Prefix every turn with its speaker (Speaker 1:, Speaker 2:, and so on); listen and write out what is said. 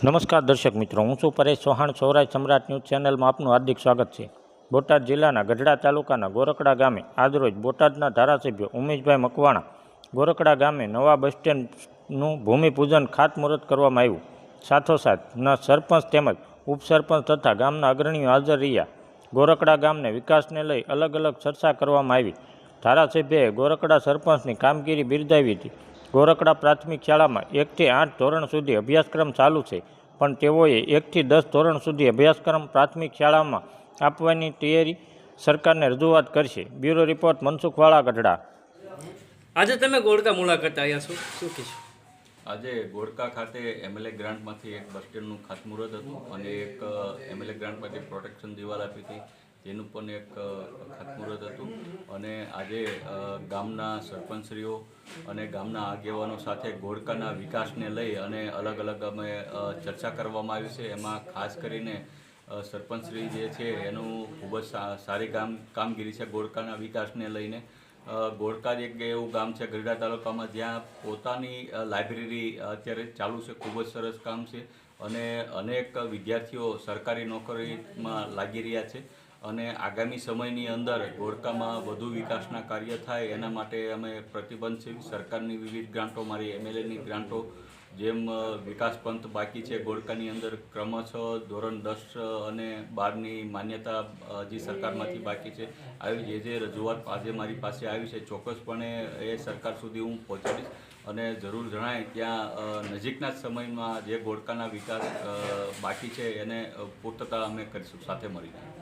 Speaker 1: નમસ્કાર દર્શક મિત્રો, હું છું પરેશ ચૌહાણ. સૌરાષ્ટ્ર સમ્રાટ ન્યૂઝ ચેનલમાં આપનું હાર્દિક સ્વાગત છે. બોટાદ જિલ્લાના ગઢડા તાલુકાના ગોરકડા ગામે આજરોજ બોટાદના ધારાસભ્ય ઉમેશભાઈ મકવાણા ગોરકડા ગામે નવા બસ સ્ટેન્ડનું ભૂમિપૂજન ખાતમુહૂર્ત કરવામાં આવ્યું. સાથોસાથ સરપંચ તેમજ ઉપસરપંચ તથા ગામના અગ્રણીઓ હાજર રહ્યા. ગોરકડા ગામને વિકાસને લઈ અલગ અલગ ચર્ચા કરવામાં આવી. ધારાસભ્યએ ગોરકડા સરપંચની કામગીરી બિરદાવી હતી. ગોરકડા પ્રાથમિક શાળામાં 1 થી 8 ધોરણ સુધી અભ્યાસક્રમ ચાલુ છે, પણ તેઓએ 1 થી 10 ધોરણ સુધી અભ્યાસક્રમ પ્રાથમિક શાળામાં આપવાની તૈયારી સરકારને રજૂઆત કરશે. Bureau report Mansukhwala, Gadhada.
Speaker 2: આજે તમે ગોળકા મુલાકાત આવ્યા છો, શું કહેશો?
Speaker 3: આજે ગોળકા ખાતે એમએલએ ગ્રાન્ટમાંથી એક બસ સ્ટેન્ડનું ખાતમુહૂર્ત હતું અને એક એમએલએ ગ્રાન્ટમાંથી પ્રોટેક્શન દિવાલ આપી હતી, તેનું પણ એક ખાતમુહૂર્ત હતું. અને આજે ગામના સરપંચશ્રીઓ અને ગામના આગેવાનો સાથે ગોળકાના વિકાસને લઈ અને અલગ અલગ અમે ચર્ચા કરવામાં આવી છે. એમાં ખાસ કરીને સરપંચશ્રી જે છે એનું ખૂબ જ સારી કામગીરી છે ગોળકાના વિકાસને લઈને. ગોળકા જ એક એવું ગામ છે ગઢડા તાલુકામાં જ્યાં પોતાની લાઇબ્રેરી અત્યારે ચાલુ છે. ખૂબ જ સરસ કામ છે અને અનેક વિદ્યાર્થીઓ સરકારી નોકરીમાં લાગી રહ્યા છે. અને આગામી સમયની અંદર ગોળકામાં વધુ વિકાસના કાર્ય થાય એના માટે અમે પ્રતિબદ્ધ છે. સરકારની વિવિધ ગ્રાન્ટો, મારી એમએલએની ગ્રાન્ટો, જેમ વિકાસ પંથ બાકી છે ગોળકાની અંદર, ક્રમશઃ ધોરણ 10 અને 12ની માન્યતા હજી સરકારમાંથી બાકી છે. આવી જે રજૂઆત આજે મારી પાસે આવી છે, ચોક્કસપણે એ સરકાર સુધી હું પહોંચાડીશ અને જરૂર જણાય ત્યાં નજીકના જ સમયમાં જે ગોળકાના વિકાસ બાકી છે એને પૂર્તતા અમે કરીશું સાથે મળીને.